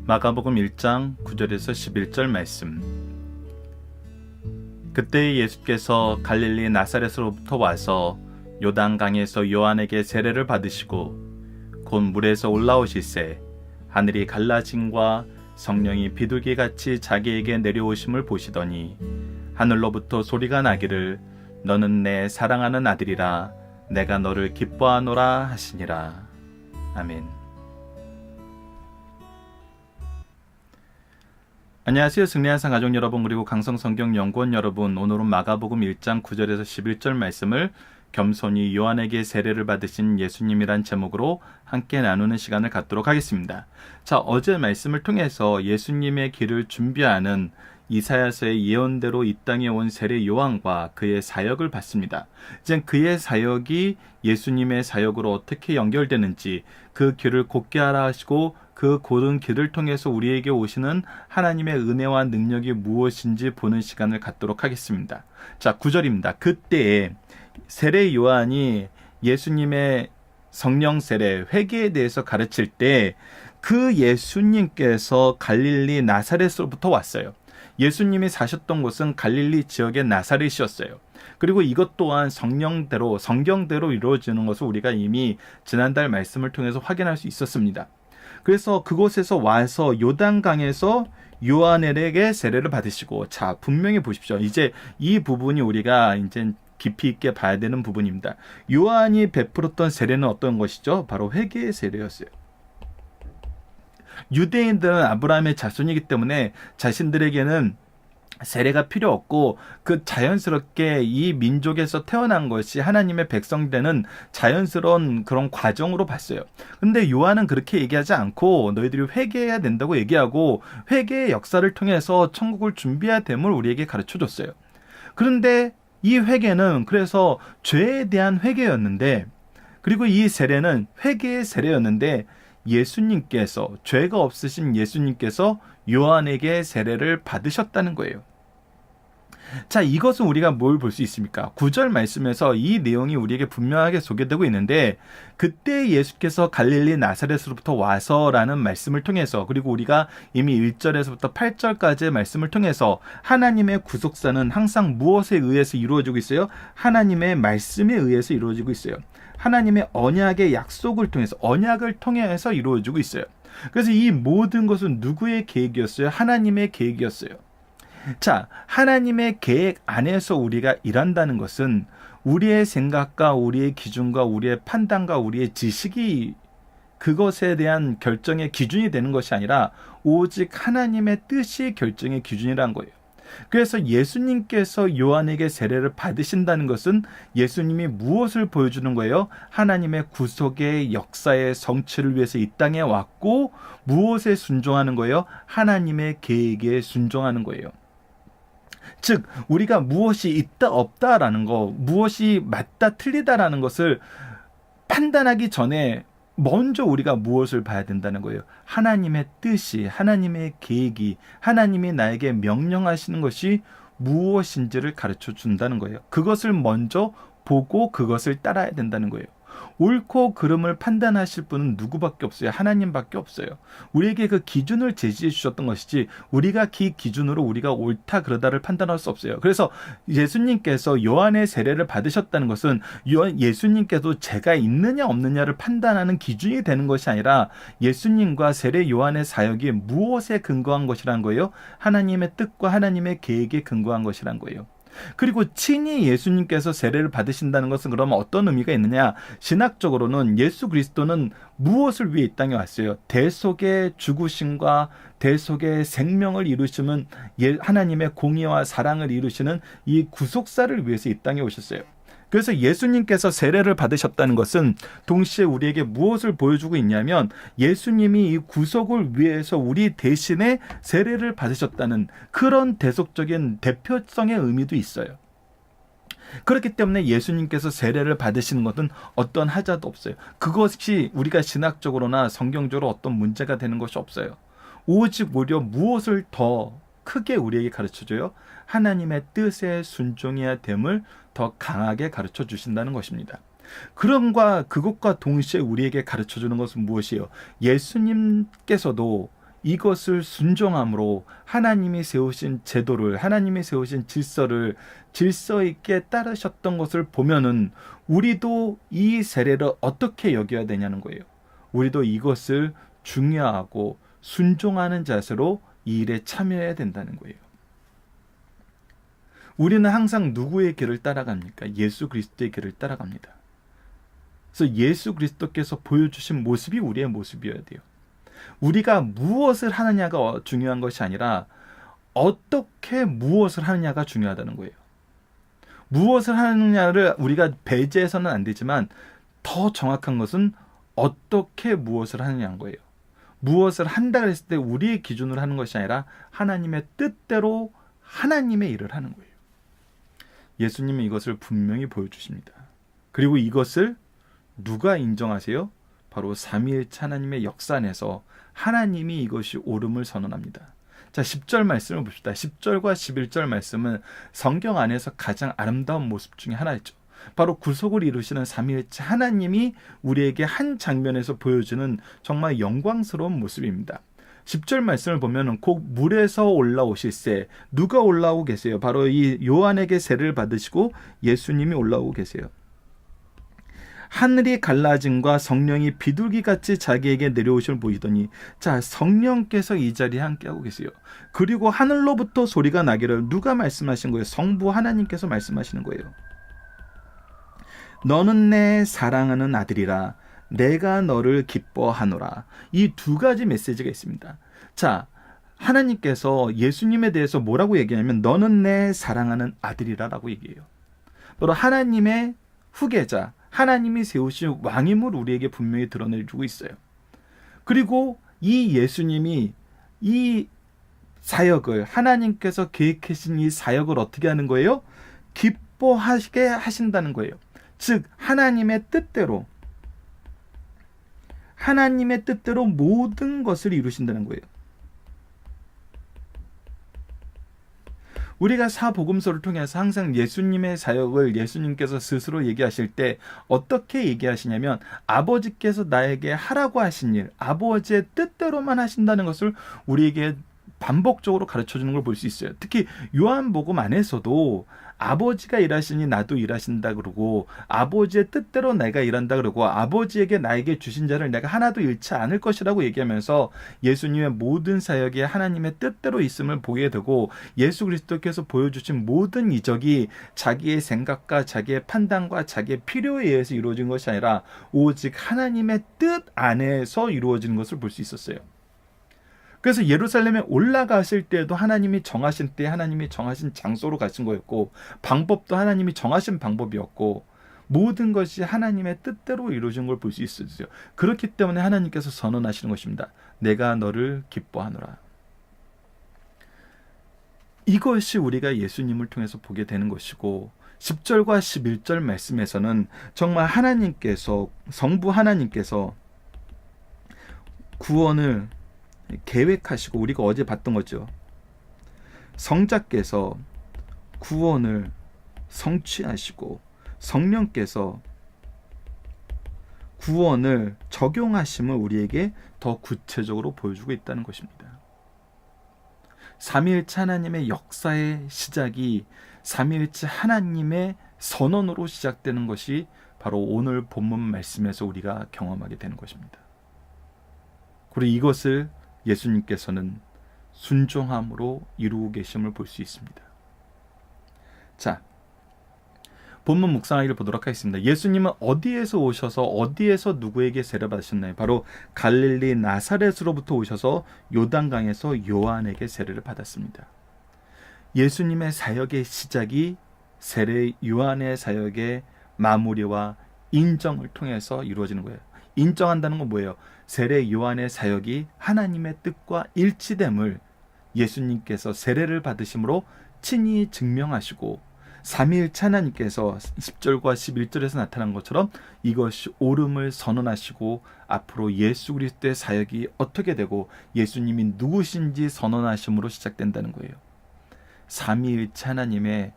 마가복음 1장 9절에서 11절 말씀. 그때 예수께서 갈릴리 나사렛으로부터 와서 요단강에서 요한에게 세례를 받으시고 곧 물에서 올라오실새 하늘이 갈라짐과 성령이 비둘기같이 자기에게 내려오심을 보시더니 하늘로부터 소리가 나기를 너는 내 사랑하는 아들이라 내가 너를 기뻐하노라 하시니라. 아멘. 안녕하세요. 승리한상 가족 여러분, 그리고 강성성경연구원 여러분, 오늘은 마가복음 1장 9절에서 11절 말씀을 겸손히 요한에게 세례를 받으신 예수님이란 제목으로 함께 나누는 시간을 갖도록 하겠습니다. 자, 어제 말씀을 통해서 예수님의 길을 준비하는 이사야서의 예언대로 이 땅에 온 세례 요한과 그의 사역을 봤습니다. 이제 그의 사역이 예수님의 사역으로 어떻게 연결되는지, 그 길을 곧게 하라 하시고 그 고른 길을 통해서 우리에게 오시는 하나님의 은혜와 능력이 무엇인지 보는 시간을 갖도록 하겠습니다. 자, 9절입니다. 그때에 세례 요한이 예수님의 성령 세례, 회개에 대해서 가르칠 때 그 예수님께서 갈릴리 나사렛으로부터 왔어요. 예수님이 사셨던 곳은 갈릴리 지역의 나사렛이었어요. 그리고 이것 또한 성경대로 이루어지는 것을 우리가 이미 지난달 말씀을 통해서 확인할 수 있었습니다. 그래서 그곳에서 와서 요단강에서 요한에게 세례를 받으시고, 자, 분명히 보십시오. 이제 이 부분이 우리가 이제 깊이 있게 봐야 되는 부분입니다. 요한이 베풀었던 세례는 어떤 것이죠? 바로 회개의 세례였어요. 유대인들은 아브라함의 자손이기 때문에 자신들에게는 세례가 필요 없고 그 자연스럽게 이 민족에서 태어난 것이 하나님의 백성되는 자연스러운 그런 과정으로 봤어요. 근데 요한은 그렇게 얘기하지 않고 너희들이 회개해야 된다고 얘기하고 회개의 역사를 통해서 천국을 준비해야 됨을 우리에게 가르쳐줬어요. 그런데 이 회개는 그래서 죄에 대한 회개였는데, 그리고 이 세례는 회개의 세례였는데, 예수님께서, 죄가 없으신 예수님께서 요한에게 세례를 받으셨다는 거예요. 자, 이것은 우리가 뭘 볼 수 있습니까? 9절 말씀에서 이 내용이 우리에게 분명하게 소개되고 있는데, 그때 예수께서 갈릴리 나사렛으로부터 와서라는 말씀을 통해서, 그리고 우리가 이미 1절에서부터 8절까지의 말씀을 통해서 하나님의 구속사는 항상 무엇에 의해서 이루어지고 있어요? 하나님의 말씀에 의해서 이루어지고 있어요. 하나님의 언약의 약속을 통해서, 언약을 통해서 이루어지고 있어요. 그래서 이 모든 것은 누구의 계획이었어요? 하나님의 계획이었어요. 자, 하나님의 계획 안에서 우리가 일한다는 것은 우리의 생각과 우리의 기준과 우리의 판단과 우리의 지식이 그것에 대한 결정의 기준이 되는 것이 아니라 오직 하나님의 뜻이 결정의 기준이라는 거예요. 그래서 예수님께서 요한에게 세례를 받으신다는 것은 예수님이 무엇을 보여주는 거예요? 하나님의 구속의 역사의 성취를 위해서 이 땅에 왔고, 무엇에 순종하는 거예요? 하나님의 계획에 순종하는 거예요. 즉, 우리가 무엇이 있다 없다라는 거, 무엇이 맞다 틀리다라는 것을 판단하기 전에 먼저 우리가 무엇을 봐야 된다는 거예요? 하나님의 뜻이, 하나님의 계획이, 하나님이 나에게 명령하시는 것이 무엇인지를 가르쳐 준다는 거예요. 그것을 먼저 보고 그것을 따라야 된다는 거예요. 옳고 그름을 판단하실 분은 누구밖에 없어요? 하나님밖에 없어요. 우리에게 그 기준을 제시해 주셨던 것이지 우리가 그 기준으로 우리가 옳다 그러다를 판단할 수 없어요. 그래서 예수님께서 요한의 세례를 받으셨다는 것은 예수님께서 죄가 있느냐 없느냐를 판단하는 기준이 되는 것이 아니라 예수님과 세례 요한의 사역이 무엇에 근거한 것이란 거예요? 하나님의 뜻과 하나님의 계획에 근거한 것이란 거예요. 그리고 친히 예수님께서 세례를 받으신다는 것은 그러면 어떤 의미가 있느냐? 신학적으로는 예수 그리스도는 무엇을 위해 이 땅에 왔어요? 대속의 죽으심과 대속의 생명을 이루시는 하나님의 공의와 사랑을 이루시는 이 구속사를 위해서 이 땅에 오셨어요. 그래서 예수님께서 세례를 받으셨다는 것은 동시에 우리에게 무엇을 보여주고 있냐면, 예수님이 이 구속을 위해서 우리 대신에 세례를 받으셨다는 그런 대속적인 대표성의 의미도 있어요. 그렇기 때문에 예수님께서 세례를 받으시는 것은 어떤 하자도 없어요. 그것이 우리가 신학적으로나 성경적으로 어떤 문제가 되는 것이 없어요. 오직 오히려 무엇을 더 크게 우리에게 가르쳐줘요? 하나님의 뜻에 순종해야 됨을 더 강하게 가르쳐 주신다는 것입니다. 그것과 동시에 우리에게 가르쳐 주는 것은 무엇이에요? 예수님께서도 이것을 순종함으로 하나님이 세우신 제도를, 하나님이 세우신 질서를 질서 있게 따르셨던 것을 보면은 우리도 이 세례를 어떻게 여겨야 되냐는 거예요. 우리도 이것을 중요하고 순종하는 자세로 이 일에 참여해야 된다는 거예요. 우리는 항상 누구의 길을 따라갑니까? 예수 그리스도의 길을 따라갑니다. 그래서 예수 그리스도께서 보여주신 모습이 우리의 모습이어야 돼요. 우리가 무엇을 하느냐가 중요한 것이 아니라 어떻게 무엇을 하느냐가 중요하다는 거예요. 무엇을 하느냐를 우리가 배제해서는 안 되지만 더 정확한 것은 어떻게 무엇을 하느냐인 거예요. 무엇을 한다 그랬을 때 우리의 기준으로 하는 것이 아니라 하나님의 뜻대로 하나님의 일을 하는 거예요. 예수님은 이것을 분명히 보여주십니다. 그리고 이것을 누가 인정하세요? 바로 삼위일체 하나님의 역사 안에서 하나님이 이것이 옳음을 선언합니다. 자, 10절 말씀을 봅시다. 10절과 11절 말씀은 성경 안에서 가장 아름다운 모습 중에 하나였죠. 바로 구속을 이루시는 삼위일체 하나님이 우리에게 한 장면에서 보여주는 정말 영광스러운 모습입니다. 10절 말씀을 보면 곧 물에서 올라오실세. 누가 올라오고 계세요? 바로 이 요한에게 세례를 받으시고 예수님이 올라오고 계세요. 하늘이 갈라짐과 성령이 비둘기같이 자기에게 내려오심을 보이더니, 자, 성령께서 이 자리에 함께하고 계세요. 그리고 하늘로부터 소리가 나기를, 누가 말씀하신 거예요? 성부 하나님께서 말씀하시는 거예요. 너는 내 사랑하는 아들이라, 내가 너를 기뻐하노라. 이 두 가지 메시지가 있습니다. 자, 하나님께서 예수님에 대해서 뭐라고 얘기하냐면 너는 내 사랑하는 아들이라 라고 얘기해요. 바로 하나님의 후계자, 하나님이 세우신 왕임을 우리에게 분명히 드러내주고 있어요. 그리고 이 예수님이 이 사역을, 하나님께서 계획하신 이 사역을 어떻게 하는 거예요? 기뻐하게 하신다는 거예요. 즉 하나님의 뜻대로 모든 것을 이루신다는 거예요. 우리가 사복음서를 통해서 항상 예수님의 사역을 예수님께서 스스로 얘기하실 때 어떻게 얘기하시냐면 아버지께서 나에게 하라고 하신 일, 아버지의 뜻대로만 하신다는 것을 우리에게 반복적으로 가르쳐주는 걸 볼 수 있어요. 특히 요한복음 안에서도 아버지가 일하시니 나도 일하신다 그러고, 아버지의 뜻대로 내가 일한다 그러고, 아버지에게 나에게 주신 자를 내가 하나도 잃지 않을 것이라고 얘기하면서 예수님의 모든 사역이 하나님의 뜻대로 있음을 보게 되고, 예수 그리스도께서 보여주신 모든 이적이 자기의 생각과 자기의 판단과 자기의 필요에 의해서 이루어진 것이 아니라 오직 하나님의 뜻 안에서 이루어지는 것을 볼 수 있었어요. 그래서 예루살렘에 올라가실 때도 하나님이 정하신 때 하나님이 정하신 장소로 가신 거였고, 방법도 하나님이 정하신 방법이었고, 모든 것이 하나님의 뜻대로 이루어진 걸 볼 수 있었어요. 그렇기 때문에 하나님께서 선언하시는 것입니다. 내가 너를 기뻐하노라. 이것이 우리가 예수님을 통해서 보게 되는 것이고, 10절과 11절 말씀에서는 정말 하나님께서, 성부 하나님께서 구원을 계획하시고, 우리가 어제 봤던 거죠. 성자께서 구원을 성취하시고 성령께서 구원을 적용하심을 우리에게 더 구체적으로 보여주고 있다는 것입니다. 삼위일체 하나님의 역사의 시작이 삼위일체 하나님의 선언으로 시작되는 것이 바로 오늘 본문 말씀에서 우리가 경험하게 되는 것입니다. 그리고 이것을 예수님께서는 순종함으로 이루고 계심을 볼 수 있습니다. 자, 본문 묵상하기를 보도록 하겠습니다. 예수님은 어디에서 오셔서 어디에서 누구에게 세례 받으셨나요? 바로 갈릴리 나사렛으로부터 오셔서 요단강에서 요한에게 세례를 받았습니다. 예수님의 사역의 시작이 세례 요한의 사역의 마무리와 인정을 통해서 이루어지는 거예요. 인정한다는 건 뭐예요? 세례 요한의 사역이 하나님의 뜻과 일치됨을 예수님께서 세례를 받으심으로 친히 증명하시고, 삼위일체 하나님께서 10절과 11절에서 나타난 것처럼 이것이 옳음을 선언하시고 앞으로 예수 그리스도의 사역이 어떻게 되고 예수님이 누구신지 선언하심으로 시작된다는 거예요. 삼위일체 하나님의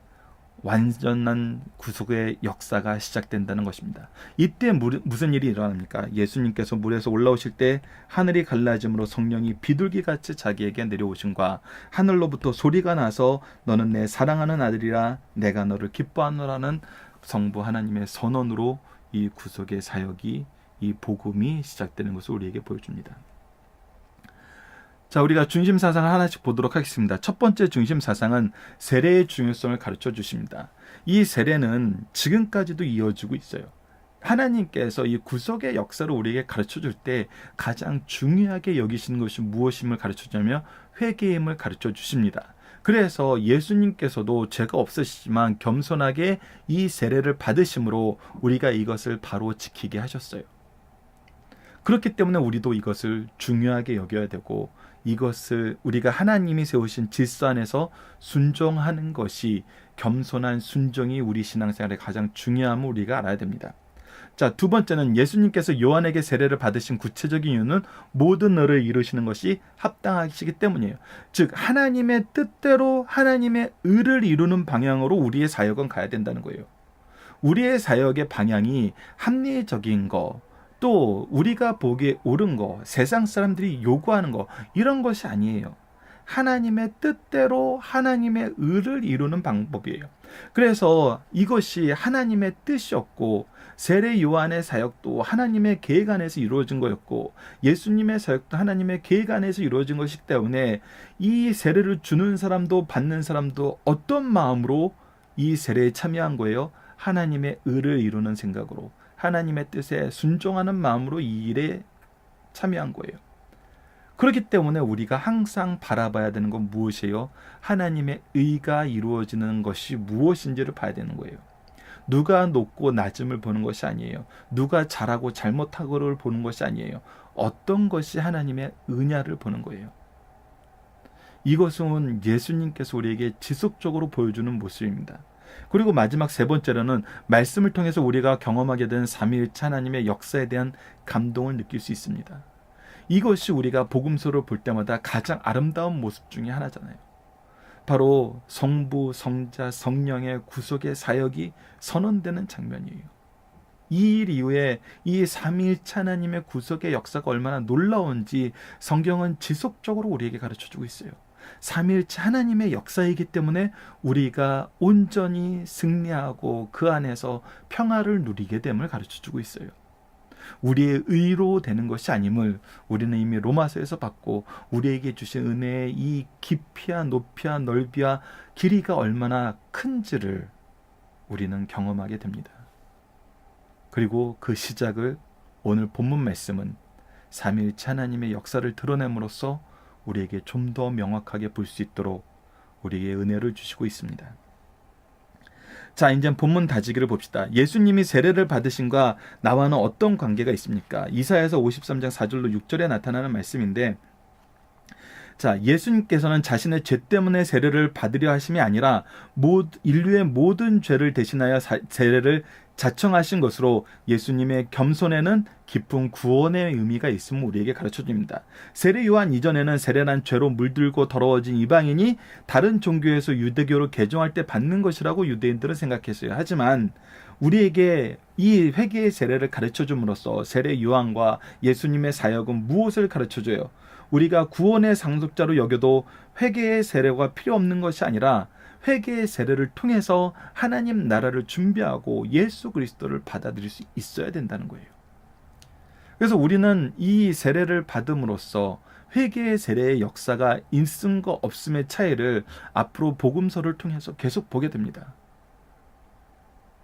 완전한 구속의 역사가 시작된다는 것입니다. 이때 무슨 일이 일어납니까? 예수님께서 물에서 올라오실 때 하늘이 갈라짐으로 성령이 비둘기같이 자기에게 내려오심과 하늘로부터 소리가 나서 너는 내 사랑하는 아들이라 내가 너를 기뻐하노라는 성부 하나님의 선언으로 이 구속의 사역이, 이 복음이 시작되는 것을 우리에게 보여줍니다. 자, 우리가 중심 사상을 하나씩 보도록 하겠습니다. 첫 번째 중심 사상은 세례의 중요성을 가르쳐 주십니다. 이 세례는 지금까지도 이어지고 있어요. 하나님께서 이 구속의 역사를 우리에게 가르쳐 줄 때 가장 중요하게 여기시는 것이 무엇임을 가르쳐 주냐면 회개임을 가르쳐 주십니다. 그래서 예수님께서도 죄가 없으시지만 겸손하게 이 세례를 받으심으로 우리가 이것을 바로 지키게 하셨어요. 그렇기 때문에 우리도 이것을 중요하게 여겨야 되고, 이것을 우리가 하나님이 세우신 질서 안에서 순종하는 것이, 겸손한 순종이 우리 신앙생활의 가장 중요함을 우리가 알아야 됩니다. 자, 두 번째는 예수님께서 요한에게 세례를 받으신 구체적인 이유는 모든 의를 이루시는 것이 합당하시기 때문이에요. 즉 하나님의 뜻대로 하나님의 의를 이루는 방향으로 우리의 사역은 가야 된다는 거예요. 우리의 사역의 방향이 합리적인 거, 또 우리가 보기에 옳은 거, 세상 사람들이 요구하는 거, 이런 것이 아니에요. 하나님의 뜻대로 하나님의 의를 이루는 방법이에요. 그래서 이것이 하나님의 뜻이었고, 세례 요한의 사역도 하나님의 계획 안에서 이루어진 거였고, 예수님의 사역도 하나님의 계획 안에서 이루어진 것이기 때문에 이 세례를 주는 사람도 받는 사람도 어떤 마음으로 이 세례에 참여한 거예요? 하나님의 의를 이루는 생각으로, 하나님의 뜻에 순종하는 마음으로 이 일에 참여한 거예요. 그렇기 때문에 우리가 항상 바라봐야 되는 건 무엇이에요? 하나님의 의가 이루어지는 것이 무엇인지를 봐야 되는 거예요. 누가 높고 낮음을 보는 것이 아니에요. 누가 잘하고 잘못하고를 보는 것이 아니에요. 어떤 것이 하나님의 의냐를 보는 거예요. 이것은 예수님께서 우리에게 지속적으로 보여주는 모습입니다. 그리고 마지막 세 번째로는 말씀을 통해서 우리가 경험하게 된 삼위일체 하나님의 역사에 대한 감동을 느낄 수 있습니다. 이것이 우리가 복음서를 볼 때마다 가장 아름다운 모습 중에 하나잖아요. 바로 성부, 성자, 성령의 구속의 사역이 선언되는 장면이에요. 이 일 이후에 이 삼위일체 하나님의 구속의 역사가 얼마나 놀라운지 성경은 지속적으로 우리에게 가르쳐주고 있어요. 삼위일체 하나님의 역사이기 때문에 우리가 온전히 승리하고 그 안에서 평화를 누리게 됨을 가르쳐주고 있어요. 우리의 의로 되는 것이 아님을 우리는 이미 로마서에서 받고, 우리에게 주신 은혜의 이 깊이와 높이와 넓이와 길이가 얼마나 큰지를 우리는 경험하게 됩니다. 그리고 그 시작을 오늘 본문 말씀은 삼위일체 하나님의 역사를 드러냄으로써 우리에게 좀 더 명확하게 볼 수 있도록 우리에게 은혜를 주시고 있습니다. 자, 이제 본문 다지기를 봅시다. 예수님이 세례를 받으신과 나와는 어떤 관계가 있습니까? 이사야서 53장 4절로 6절에 나타나는 말씀인데, 자, 예수님께서는 자신의 죄 때문에 세례를 받으려 하심이 아니라 인류의 모든 죄를 대신하여 세례를 자청하신 것으로 예수님의 겸손에는 깊은 구원의 의미가 있음을 우리에게 가르쳐줍니다. 세례 요한 이전에는 세례란 죄로 물들고 더러워진 이방인이 다른 종교에서 유대교로 개종할 때 받는 것이라고 유대인들은 생각했어요. 하지만 우리에게 이 회개의 세례를 가르쳐줌으로써 세례 요한과 예수님의 사역은 무엇을 가르쳐줘요? 우리가 구원의 상속자로 여겨도 회개의 세례가 필요 없는 것이 아니라 회개의 세례를 통해서 하나님 나라를 준비하고 예수 그리스도를 받아들일 수 있어야 된다는 거예요. 그래서 우리는 이 세례를 받음으로써 회개의 세례의 역사가 있음과 없음의 차이를 앞으로 복음서를 통해서 계속 보게 됩니다.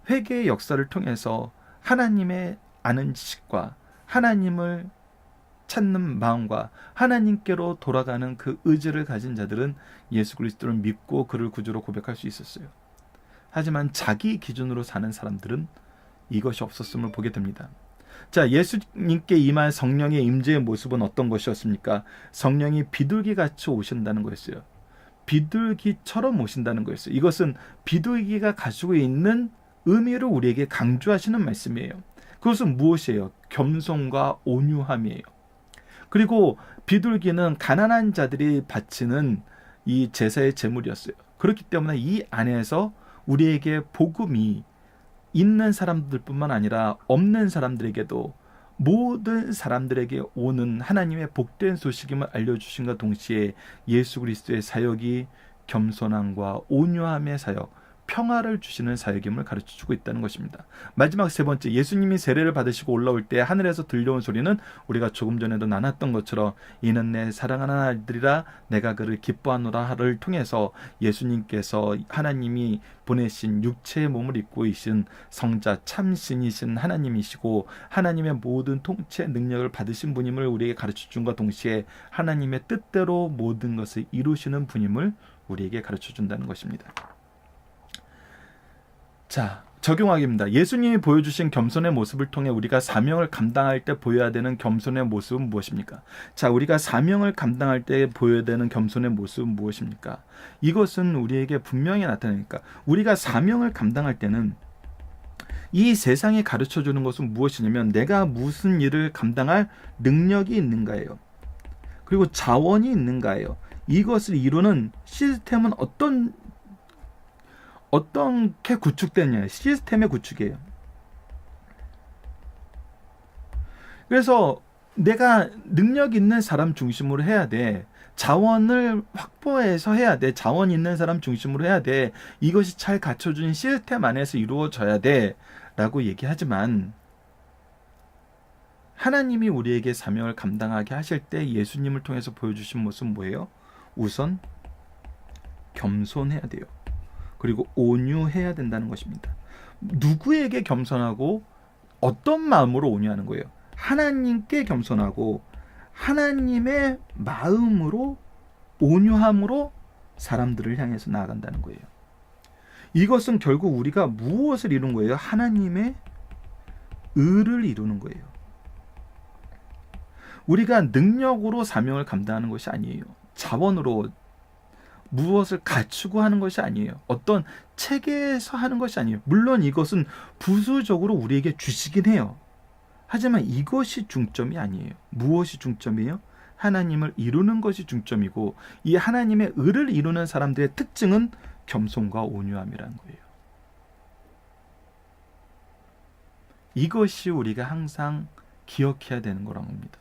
회개의 역사를 통해서 하나님의 아는 지식과 하나님을 찾는 마음과 하나님께로 돌아가는 그 의지를 가진 자들은 예수 그리스도를 믿고 그를 구주로 고백할 수 있었어요. 하지만 자기 기준으로 사는 사람들은 이것이 없었음을 보게 됩니다. 자, 예수님께 임한 성령의 임재의 모습은 어떤 것이었습니까? 성령이 비둘기같이 오신다는 거였어요. 비둘기처럼 오신다는 거였어요. 이것은 비둘기가 가지고 있는 의미를 우리에게 강조하시는 말씀이에요. 그것은 무엇이에요? 겸손과 온유함이에요. 그리고 비둘기는 가난한 자들이 바치는 이 제사의 제물이었어요. 그렇기 때문에 이 안에서 우리에게 복음이 있는 사람들뿐만 아니라 없는 사람들에게도 모든 사람들에게 오는 하나님의 복된 소식임을 알려주신과 동시에 예수 그리스도의 사역이 겸손함과 온유함의 사역, 평화를 주시는 사역임을 가르쳐주고 있다는 것입니다. 마지막 세 번째, 예수님이 세례를 받으시고 올라올 때 하늘에서 들려온 소리는 우리가 조금 전에도 나눴던 것처럼 이는 내 사랑하는 아들이라 내가 그를 기뻐하노라를 통해서 예수님께서 하나님이 보내신 육체의 몸을 입고 계신 성자 참신이신 하나님이시고 하나님의 모든 통치의 능력을 받으신 분임을 우리에게 가르쳐준과 동시에 하나님의 뜻대로 모든 것을 이루시는 분임을 우리에게 가르쳐준다는 것입니다. 자, 적용하기입니다. 예수님이 보여주신 겸손의 모습을 통해 우리가 사명을 감당할 때 보여야 되는 겸손의 모습은 무엇입니까? 자, 우리가 사명을 감당할 때 보여야 되는 겸손의 모습은 무엇입니까? 이것은 우리에게 분명히 나타나니까 우리가 사명을 감당할 때는 이 세상이 가르쳐주는 것은 무엇이냐면 내가 무슨 일을 감당할 능력이 있는가예요. 그리고 자원이 있는가예요. 이것을 이루는 시스템은 어떻게 구축되냐, 시스템의 구축이에요. 그래서 내가 능력 있는 사람 중심으로 해야 돼. 자원을 확보해서 해야 돼. 자원 있는 사람 중심으로 해야 돼. 이것이 잘 갖춰진 시스템 안에서 이루어져야 돼. 라고 얘기하지만 하나님이 우리에게 사명을 감당하게 하실 때 예수님을 통해서 보여주신 모습은 뭐예요? 우선 겸손해야 돼요. 그리고 온유해야 된다는 것입니다. 누구에게 겸손하고 어떤 마음으로 온유하는 거예요? 하나님께 겸손하고 하나님의 마음으로 온유함으로 사람들을 향해서 나아간다는 거예요. 이것은 결국 우리가 무엇을 이룬 거예요? 하나님의 의를 이루는 거예요. 우리가 능력으로 사명을 감당하는 것이 아니에요. 자원으로 무엇을 갖추고 하는 것이 아니에요. 어떤 체계에서 하는 것이 아니에요. 물론 이것은 부수적으로 우리에게 주시긴 해요. 하지만 이것이 중점이 아니에요. 무엇이 중점이에요? 하나님을 이루는 것이 중점이고 이 하나님의 의를 이루는 사람들의 특징은 겸손과 온유함이라는 거예요. 이것이 우리가 항상 기억해야 되는 거라는 겁니다.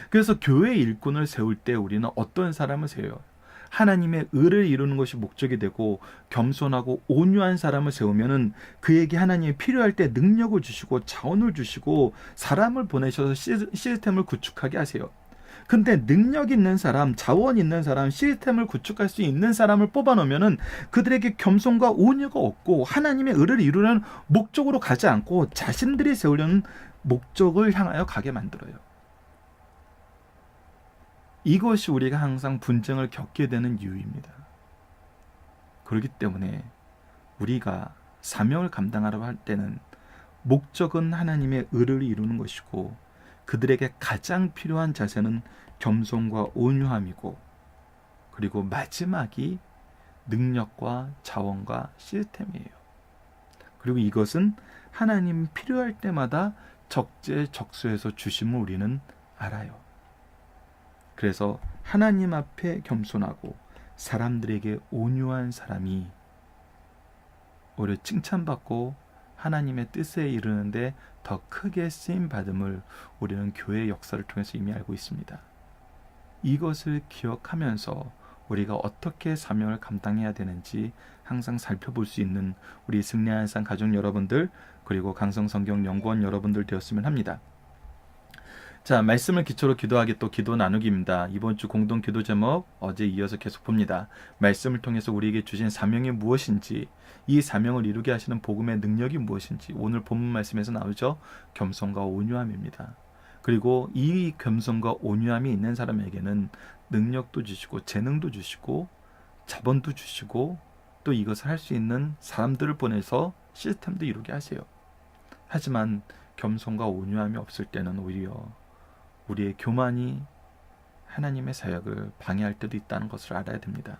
그래서 교회 일꾼을 세울 때 우리는 어떤 사람을 세워요? 하나님의 의를 이루는 것이 목적이 되고 겸손하고 온유한 사람을 세우면은 그에게 하나님이 필요할 때 능력을 주시고 자원을 주시고 사람을 보내셔서 시스템을 구축하게 하세요. 근데 능력 있는 사람, 자원 있는 사람, 시스템을 구축할 수 있는 사람을 뽑아놓으면은 그들에게 겸손과 온유가 없고 하나님의 의를 이루는 목적으로 가지 않고 자신들이 세우려는 목적을 향하여 가게 만들어요. 이것이 우리가 항상 분쟁을 겪게 되는 이유입니다. 그렇기 때문에 우리가 사명을 감당하려고 할 때는 목적은 하나님의 의를 이루는 것이고 그들에게 가장 필요한 자세는 겸손과 온유함이고 그리고 마지막이 능력과 자원과 시스템이에요. 그리고 이것은 하나님 필요할 때마다 적재적소에서 주심을 우리는 알아요. 그래서 하나님 앞에 겸손하고 사람들에게 온유한 사람이 오히려 칭찬받고 하나님의 뜻에 이르는데 더 크게 쓰임받음을 우리는 교회의 역사를 통해서 이미 알고 있습니다. 이것을 기억하면서 우리가 어떻게 사명을 감당해야 되는지 항상 살펴볼 수 있는 우리 승리하는 삶 가족 여러분들 그리고 강성성경연구원 여러분들 되었으면 합니다. 자, 말씀을 기초로 기도하기 또 기도 나누기입니다. 이번 주 공동 기도 제목 어제 이어서 계속 봅니다. 말씀을 통해서 우리에게 주신 사명이 무엇인지 이 사명을 이루게 하시는 복음의 능력이 무엇인지 오늘 본문 말씀에서 나오죠. 겸손과 온유함입니다. 그리고 이 겸손과 온유함이 있는 사람에게는 능력도 주시고 재능도 주시고 자본도 주시고 또 이것을 할 수 있는 사람들을 보내서 시스템도 이루게 하세요. 하지만 겸손과 온유함이 없을 때는 오히려 우리의 교만이 하나님의 사역을 방해할 때도 있다는 것을 알아야 됩니다.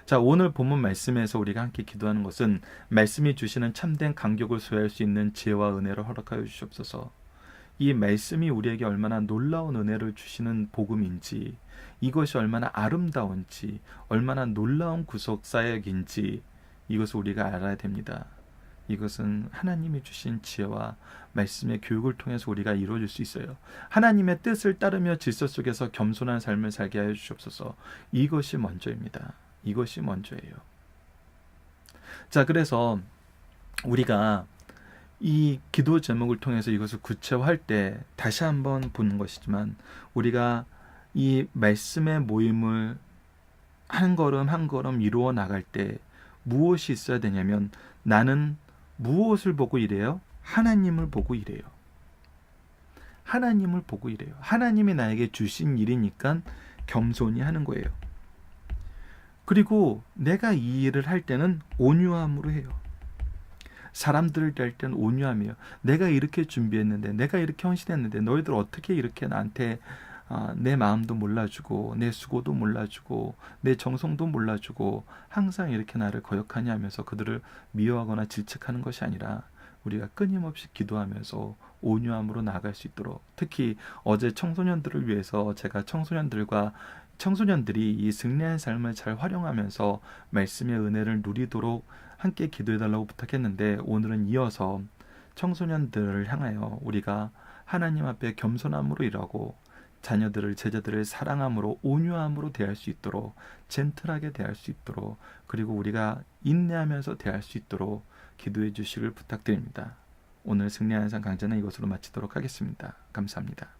자, 오늘 본문 말씀에서 우리가 함께 기도하는 것은 말씀이 주시는 참된 간격을 소유할 수 있는 지혜와 은혜를 허락하여 주시옵소서. 이 말씀이 우리에게 얼마나 놀라운 은혜를 주시는 복음인지 이것이 얼마나 아름다운지 얼마나 놀라운 구속 사역인지 이것을 우리가 알아야 됩니다. 이것은 하나님이 주신 지혜와 말씀의 교육을 통해서 우리가 이루어질 수 있어요. 하나님의 뜻을 따르며 질서 속에서 겸손한 삶을 살게 하여 주시옵소서. 이것이 먼저입니다. 이것이 먼저예요. 자, 그래서 우리가 이 기도 제목을 통해서 이것을 구체화할 때 다시 한번 보는 것이지만, 우리가 이 말씀의 모임을 한 걸음 한 걸음 이루어 나갈 때 무엇이 있어야 되냐면, 나는 무엇을 보고 일해요? 하나님을 보고 일해요. 하나님을 보고 일해요. 하나님이 나에게 주신 일이니까 겸손히 하는 거예요. 그리고 내가 이 일을 할 때는 온유함으로 해요. 사람들을 대할 때는 온유함이에요. 내가 이렇게 준비했는데, 내가 이렇게 헌신했는데 너희들 어떻게 이렇게 나한테 내 마음도 몰라주고 내 수고도 몰라주고 내 정성도 몰라주고 항상 이렇게 나를 거역하냐 하면서 그들을 미워하거나 질책하는 것이 아니라, 우리가 끊임없이 기도하면서 온유함으로 나아갈 수 있도록, 특히 어제 청소년들을 위해서 제가 청소년들이 이 승리한 삶을 잘 활용하면서 말씀의 은혜를 누리도록 함께 기도해달라고 부탁했는데, 오늘은 이어서 청소년들을 향하여 우리가 하나님 앞에 겸손함으로 일하고 자녀들을, 제자들을 사랑함으로, 온유함으로 대할 수 있도록, 젠틀하게 대할 수 있도록, 그리고 우리가 인내하면서 대할 수 있도록 기도해 주시길 부탁드립니다. 오늘 승리하는 삶 강좌는 이것으로 마치도록 하겠습니다. 감사합니다.